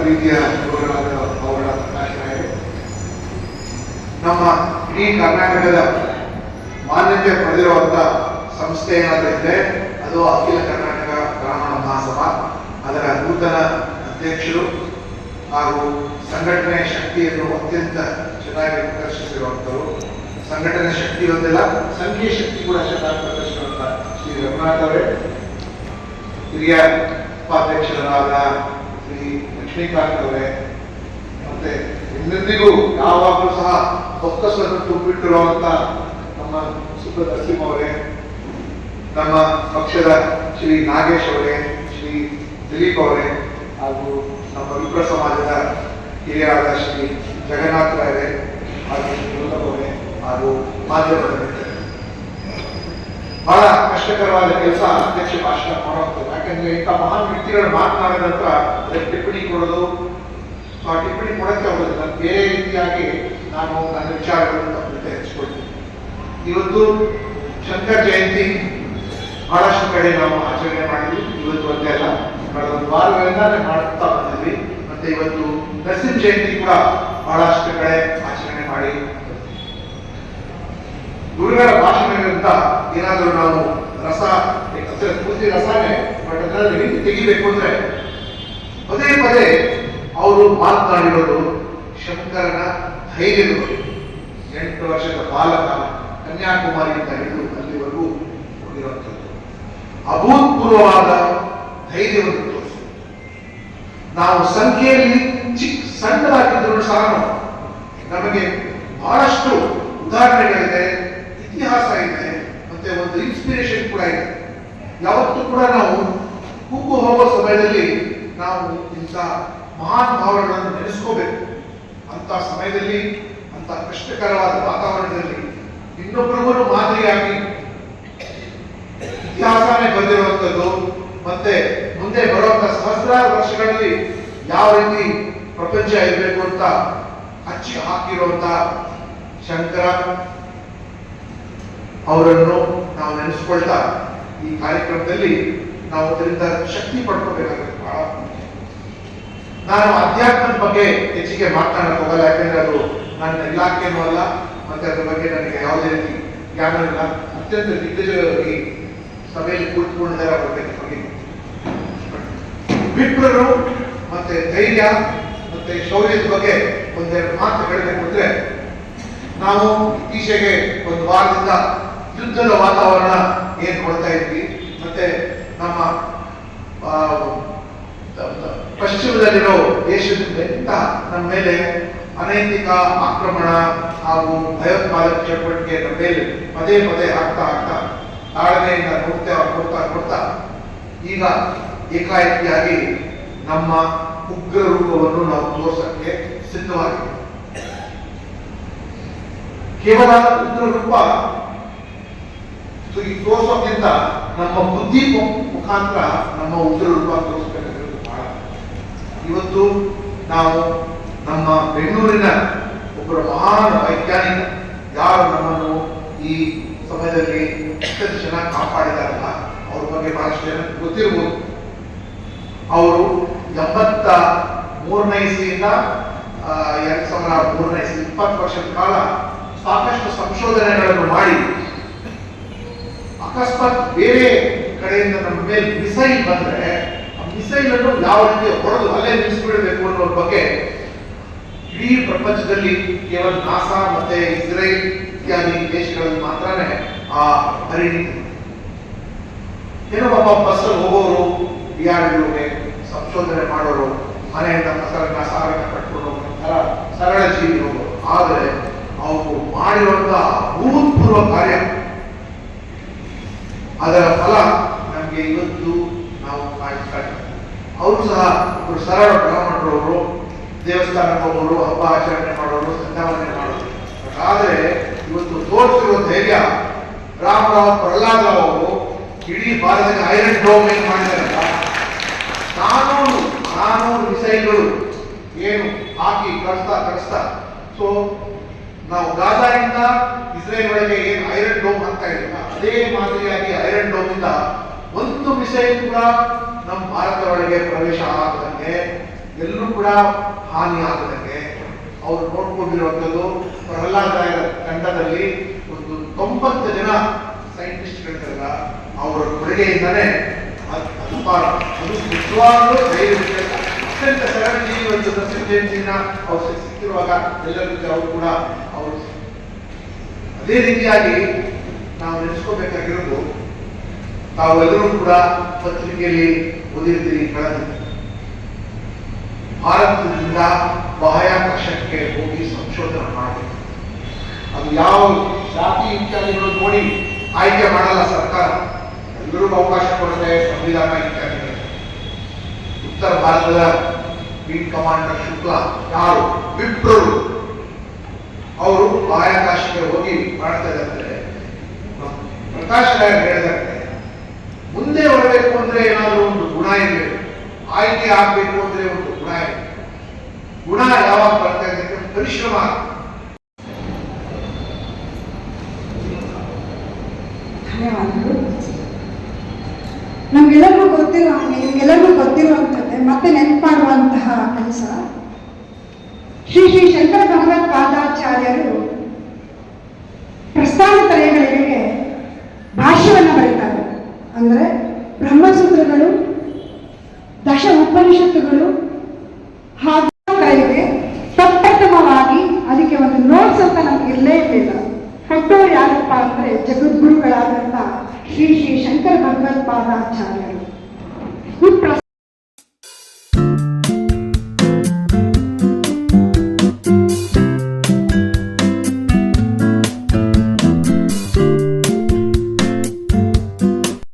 ಪ್ರೀತಿಯ ಗುರುಗಳಾದ ಅವರ ಆಚಾರ್ಯರು ನಮ್ಮ ಇಡೀ ಕರ್ನಾಟಕದ ಮಾನ್ಯತೆ ಪಡೆದಿರುವಂಥ ಸಂಸ್ಥೆ ಏನಾದರೂ ಇದೆ ಅದು ಅಖಿಲ ಕರ್ನಾಟಕ ಬ್ರಾಹ್ಮಣ ಮಹಾಸಭಾ. ಅದರ ನೂತನ ಅಧ್ಯಕ್ಷರು ಹಾಗೂ ಸಂಘಟನೆ ಶಕ್ತಿಯನ್ನು ಅತ್ಯಂತ ಚೆನ್ನಾಗಿ ಪ್ರದರ್ಶಿಸಿರುವಂಥವರು. ಸಂಘಟನೆ ಶಕ್ತಿ ಒಂದಿಲ್ಲ, ಸಂಖ್ಯೆ ಶಕ್ತಿ ಕೂಡ ಚೆನ್ನಾಗಿ ಪ್ರದರ್ಶಿಸುವಂಥ ಶ್ರೀ ರಘುನಾಥ್ ಅವರೇ, ಹಿರಿಯ ಉಪಾಧ್ಯಕ್ಷರಾದ ಶ್ರೀ ಲಕ್ಷ್ಮೀಕಾಂತ್ ಅವರೇ, ಮತ್ತೆ ಎಂದೆಂದಿಗೂ ಯಾವಾಗಲೂ ಸಹ ಬೊಕ್ಕಸವನ್ನು ತುಂಬಿಟ್ಟಿರುವಂಥ ನಮ್ಮ ಸುಬ್ರಹ್ಮಣ್ಯ ಅವರೇ, ನಮ್ಮ ಪಕ್ಷದ ಶ್ರೀ ನಾಗೇಶ್ ಅವರೇ, ಶ್ರೀ ದಿಲೀಪ್ ಅವರೇ, ಹಾಗೂ ನಮ್ಮ ವಿಪ್ರ ಸಮಾಜದ ಹಿರಿಯರಾದ ಶ್ರೀ ಜಗನ್ನಾಥ ರಾಯರೇ, ಹಾಗೂ ಶ್ರೀ ದುರ್ಗಾ ಅವರೇ, ಹಾಗೂ ಮಾಧ್ಯಮದ ಮಿತ್ರರೇ. ಬಹಳ ಕಷ್ಟಕರವಾದ ಕೆಲಸ ಅಧ್ಯಕ್ಷ ಭಾಷಣ ಮಾಡುವಂಥದ್ದು. ಯಾಕಂದ್ರೆ ಇಂಥ ಮಹಾನ್ ವ್ಯಕ್ತಿಗಳು ಮಾತನಾಡಿದ ನಂತರ ಅದಕ್ಕೆ ಟಿಪ್ಪಣಿ ಕೊಡೋದು, ಆ ಟಿಪ್ಪಣಿ ಕೊಡಕ್ಕೆ ಹೋಗೋದಿಲ್ಲ. ಬೇರೆ ರೀತಿಯಾಗಿ ನಾನು ನನ್ನ ವಿಚಾರಗಳನ್ನು ತಪ್ಪದೆ ಹೆಚ್ಚಿಕೊಳ್ತೀನಿ. ಇವತ್ತು ಶಂಕರ ಜಯಂತಿ ಬಹಳಷ್ಟು ಕಡೆ ನಾವು ಆಚರಣೆ ಮಾಡಿದ್ವಿ. ಇವತ್ತು ಒಂದೇ ಅಲ್ಲ, ಕಳೆದ ಒಂದು ವಾರಗಳಿಂದ ಮಾಡ್ತಾ ಬಂದಿದ್ವಿ. ಮತ್ತೆ ಇವತ್ತು ನರಸಿಂಹ ಜಯಂತಿ ಕೂಡ ಬಹಳಷ್ಟು ಕಡೆ ಆಚರಣೆ ಮಾಡಿ ಗುರುಗಳ ಭಾಷಣಗಳಿಂದ ಏನಾದರೂ ನಾವು ರಸ ಪೂರ್ತಿ ರಸನೇ ಬಟ್ ಅದರಲ್ಲಿ ಹಿಂದೆ ತೆಗಿಬೇಕು ಅಂದ್ರೆ ಪದೇ ಪದೇ ಅವರು ಮಾತನಾಡಿರೋದು ಶಂಕರನ ಧೈರ್ಯದ ಬಗ್ಗೆ. 8 ವರ್ಷದ ಬಾಲಕ ಕನ್ಯಾಕುಮಾರಿಯಿಂದ ಹಿಡಿದು ಅಲ್ಲಿವರೆಗೂ ಹೋಗಿರುವಂಥದ್ದು ಅಭೂತಪೂರ್ವವಾದ ಧೈರ್ಯವನ್ನು ತೋರಿಸಿ ನಾವು ಸಂಖ್ಯೆಯಲ್ಲಿ ಸಣ್ಣದಾಗಿದ್ದರೂ ಸಹ ನಮಗೆ ಬಹಳಷ್ಟು ಉದಾಹರಣೆಗಳಿದೆ, ಇತಿಹಾಸ ಇದೆ, ಮತ್ತೆ ಒಂದು ಇನ್ಸ್ಪಿರೇಷನ್ ಕೂಡ ಇದೆ. ಯಾವತ್ತೂ ಕೂಡ ನಾವು ಕೂಗು ಹೋಗುವ ಸಮಯದಲ್ಲಿ ನಾವು ಇಂಥ ಮಹಾನ್ ಭಾವಗಳನ್ನು ನೆನೆಸ್ಕೋಬೇಕು. ಅಂತ ಸಮಯದಲ್ಲಿ, ಅಂತ ಕಷ್ಟಕರವಾದ ವಾತಾವರಣದಲ್ಲಿ ಇನ್ನೊಬ್ಬರಿಗೂ ಮಾದರಿಯಾಗಿ ಇತಿಹಾಸನೇ ಬಂದಿರುವಂಥದ್ದು, ಮತ್ತೆ ಮುಂದೆ ಬರುವಂತ ಸಹಸ್ರಾರು ವರ್ಷಗಳಲ್ಲಿ ಯಾವ ರೀತಿ ಪ್ರಪಂಚ ಇರಬೇಕು ಅಂತ ಹಚ್ಚಿ ಹಾಕಿರುವಂತ ಶಂಕರ ಅವರನ್ನು ನಾವು ನೆನೆಸ್ಕೊಳ್ತಾ ಈ ಕಾರ್ಯಕ್ರಮದಲ್ಲಿ ನಾವು ಅದರಿಂದ ಶಕ್ತಿ ಪಡ್ಕೋಬೇಕಾಗುತ್ತೆ. ಬಹಳ ನಾನು ಅಧ್ಯಾತ್ಮದ ಬಗ್ಗೆ ಹೆಚ್ಚಿಗೆ ಮಾತನಾಡಕ್ ಹೋಗಲ್ಲ, ಯಾಕಂದ್ರೆ ಅದು ನನ್ನ ಇಲಾಖೆನೂ ಅಲ್ಲ, ಮತ್ತೆ ಅದ್ರ ಬಗ್ಗೆ ನನಗೆ ಯಾವುದೇ ರೀತಿ ಜ್ಞಾನ ಇಲ್ಲ. ಅತ್ಯಂತ ದಿಗ್ಗಜರಾಗಿ ಸಭೆಯಲ್ಲಿ ಕೂತ್ಕೊಂಡಿದ್ದಾರೆ ಅವರ ಬಗ್ಗೆ ವಿಪ್ರರು ಮತ್ತೆ ಧೈರ್ಯ ಮತ್ತೆ ಶೌರ್ಯದ ಬಗ್ಗೆ ಒಂದೆರಡು ಮಾತು ಹೇಳಬೇಕು ಅಂದ್ರೆ, ನಾವು ಇತ್ತೀಚೆಗೆ ಒಂದು ವಾರದಿಂದ ಯುದ್ಧದ ವಾತಾವರಣ ಏನ್ ಕೊಡ್ತಾ ಇದ್ವಿ, ಮತ್ತೆ ನಮ್ಮ ಪಶ್ಚಿಮದಲ್ಲಿರೋ ದೇಶದಿಂದ ನಮ್ಮ ಮೇಲೆ ಅನೈತಿಕ ಆಕ್ರಮಣ ಹಾಗೂ ಭಯೋತ್ಪಾದಕ ಚಟುವಟಿಕೆ ನಮ್ಮ ಮೇಲೆ ಪದೇ ಪದೇ ಆಗ್ತಾ ತಾಳ್ಮೆಯಿಂದ ಕೊಡ್ತಾ ಈಗ ಏಕಾಏಕಿಯಾಗಿ ನಮ್ಮ ಉಗ್ರ ರೂಪವನ್ನು ನಾವು ತೋರಿಸಕ್ಕೆ ಸಿದ್ಧವಾಗಿದೆ. ಕೇವಲ ಉಗ್ರ ರೂಪ ತೋರಿಸೋಕ್ಕಿಂತ ನಮ್ಮ ಬುದ್ಧಿ ಮುಖಾಂತರ ನಮ್ಮ ಉಗ್ರ ರೂಪ ತೋರಿಸಬೇಕಾಗಿರೋದು ಬಹಳ. ಇವತ್ತು ನಾವು ನಮ್ಮ ಬೆಂಗಳೂರಿನ ಒಬ್ಬರ ಮಹಾನ್ ವೈಜ್ಞಾನಿಕ ಯಾರು ನಮ್ಮನ್ನು ಈ ಸಮಯದಲ್ಲಿ ಅತ್ಯಂತ ಚೆನ್ನಾಗಿ ಕಾಪಾಡಿದಾರಲ್ಲ, ಅವ್ರ ಬಗ್ಗೆ ಬಹಳಷ್ಟು ಜನ ಗೊತ್ತಿರ್ಬೋದು. ಅವರು 83ನೇ ಇಸ್ವಿಯಿಂದ 2003ನೇ ಇಸ್ವಿ 20 ವರ್ಷದ ಕಾಲ ಸಾಕಷ್ಟು ಸಂಶೋಧನೆಗಳನ್ನು ಮಾಡಿ ಅಕಸ್ಮಾತ್ ಬೇರೆ ಕಡೆಯಿಂದ ನಮ್ಮ ಮೇಲೆ ಮಿಸೈಲ್ ಬಂದ್ರೆ ಆ ಮಿಸೈಲ್ ಅನ್ನು ಯಾವ ರೀತಿ ಹೊಡೆದು ಅಲ್ಲೇ ನಿಲ್ಲಿಸ್ಬಿಡಬೇಕು ಅನ್ನೋ ಬಗ್ಗೆ ಇಡೀ ಪ್ರಪಂಚದಲ್ಲಿ ಕೇವಲ ನಾಸಾ ಮತ್ತೆ ಇಸ್ರೇಲ್ ಇತ್ಯಾದಿ ದೇಶಗಳಲ್ಲಿ ಮಾತ್ರನೇ ಆ ಅರಿವಿದೆ. ಏನೋ ಒಬ್ಬ ಬಸ್ಸಲ್ಲಿ ಹೋಗೋರು, DRDOಗೆ ಸಂಶೋಧನೆ ಮಾಡೋರು, ಮನೆಯಿಂದ ಕಸರನ್ನ ಸಾರನ್ನ ಕಟ್ಕೊಂಡು ಹೋಗುವಂತರ ಸರಳ ಜೀವಿ ಹೋಗೋರು. ಆದರೆ ಅವರು ಮಾಡಿರುವಂತಹ ಅಭೂತಪೂರ್ವ ಕಾರ್ಯ, ಅದರ ಫಲ ನಮಗೆ ಇವತ್ತು ನಾವು ಕಾಣಿಸ್ತಾ ಇದ್ದೀವಿ. ಅವರು ಸಹ ಒಬ್ಬರು ಸರಳ ಬ್ರಾಹ್ಮಣರವರು, ದೇವಸ್ಥಾನಕ್ಕೆ ಹೋಗೋರು, ಹಬ್ಬ ಆಚರಣೆ ಮಾಡೋರು, ಸಂಧಾವನೆ ಮಾಡೋರು. ಆದರೆ ಇವತ್ತು ತೋರಿಸಿರುವ ಧೈರ್ಯ ರಾಮರಾವ್ ಪ್ರಹ್ಲಾದ್ ರಾವ್ ಅವರು ಇಡೀ ಭಾರತಕ್ಕೆ ಐರನ್ ಡೋಮ್ ಏನ್ ಮಾಡಿದಾರಲ್ಲ, 400 ಮಿಸೈಲ್ಗಳು ಏನು ಹಾಕಿ ಕಳಿಸ್ತಾ ಸೊ ನಾವು ಗಾಜಾದಿಂದ ಇಸ್ರೇಲ್ ಒಳಗೆ ಏನು ಐರನ್ ಡೋಮ್ ಹಾಕ್ತಾ ಇದ್ದೀವಿ, ಅದೇ ಮಾದರಿಯಾಗಿ ಐರನ್ ಡೋಮ್ ಇಂದ ಒಂದು ಮಿಸೈಲ್ ಕೂಡ ನಮ್ಮ ಭಾರತ ಒಳಗೆ ಪ್ರವೇಶ ಆಗದಂಗೆ ಎಲ್ಲೂ ಕೂಡ ಹಾನಿ ಆಗದಂಗೆ ಅವರು ನೋಡ್ಕೊಂಡಿರುವಂಥದ್ದು ಪ್ರಹ್ಲಾದರಾಯರ ತಂಡದಲ್ಲಿ ಒಂದು 90 ಜನ ಸೈಂಟಿಸ್ಟ್ಗಳಿರಲ್ಲ, ಅವರ ಕೊಡುಗೆಯಿಂದನೇ ಅದು ನಿಜವಾಗ್ಲೂ ಅತ್ಯಂತ ಸರಳ ಜೀವಿಗಳು ಜಯಂತಿನ ಅವ್ರು ಸಿಕ್ಕಿರುವಾಗ ಎಲ್ಲರಿಗೂ ಅವರು ಕೂಡ ಅವರು ಅದೇ ರೀತಿಯಾಗಿ ನಾವು ನೆನೆಸ್ಕೋಬೇಕಾಗಿರೋದು, ತಾವೆಲ್ಲರೂ ಕೂಡ ಪತ್ರಿಕೆಯಲ್ಲಿ ಓದಿರ್ತೀರಿ, ಕಳೆದ ಭಾರತದಿಂದ ಬಾಹ್ಯಾಕಾಶಕ್ಕೆ ಹೋಗಿ ಸಂಶೋಧನೆ ಮಾಡಬೇಕು. ಅದು ಯಾವ ಜಾತಿ ಇತ್ಯಾದಿಗಳು ನೋಡಿ ಆಯ್ಕೆ ಮಾಡಲ್ಲ ಸರ್ಕಾರ, ಎಲ್ಲರಿಗೂ ಅವಕಾಶ ಕೊಡುತ್ತೆ ಸಂವಿಧಾನ ಇತ್ಯಾದಿಗಳು. ಉತ್ತರ ಭಾರತದ ವಿಂಗ್ ಕಮಾಂಡರ್ ಶುಕ್ಲಾ ಯಾರು ವಿಪ್ರರು, ಅವರು ಬಾಹ್ಯಾಕಾಶಕ್ಕೆ ಹೋಗಿ ಮಾಡ್ತಾ ಇದ್ದಾರೆ. ಪ್ರಕಾಶ್ ರಾಯ್ ಹೇಳಿದಂತೆ ಮುಂದೆ ಬರಬೇಕು ಅಂದ್ರೆ ಏನಾದರೂ ಒಂದು ಗುಣ ಇರಬೇಕು, ಆಯ್ಕೆ ಆಗ್ಬೇಕು ಅಂದ್ರೆ ಒಂದು ಗುಣ ಇದೆ. ಗುಣ ಯಾವಾಗ ಬರ್ತಾ ಇದೆ? ಪರಿಶ್ರಮ. ಧನ್ಯವಾದಗಳು. ನಿಮ್ಗೆಲ್ಲರಿಗೂ ಗೊತ್ತಿರುವಂಥದ್ದೇ ಮತ್ತೆ ನೆನಪು ಮಾಡುವಂತಹ ಕೆಲಸ. ಶ್ರೀ ಶ್ರೀ ಶಂಕರ ಭಗವತ್ಪಾದಾಚಾರ್ಯರು ಪ್ರಸ್ಥಾನತ್ರಯಗಳಿಗೆ ಭಾಷ್ಯವನ್ನು ಬರೀತಾರೆ. ಅಂದರೆ ಬ್ರಹ್ಮಸೂತ್ರಗಳು, ದಶ ಉಪನಿಷತ್ತುಗಳು ಹಾಗೂ ತ್ರಯಕ್ಕೆ ಪ್ರಪ್ರಥಮವಾಗಿ ಅದಕ್ಕೆ ಒಂದು ನೋಟ್ಸ್ ಅಂತ ನಮ್ಗೆ ಇರಲೇ ಇರಲಿಲ್ಲ. ಕೊಟ್ಟವರು ಯಾರಪ್ಪ ಅಂದರೆ ಜಗದ್ಗುರುಗಳಾದಂಥ ಶ್ರೀ ಶ್ರೀ ಶಂಕರ ಭಗವತ್ಪಾದಾಚಾರ್ಯರು.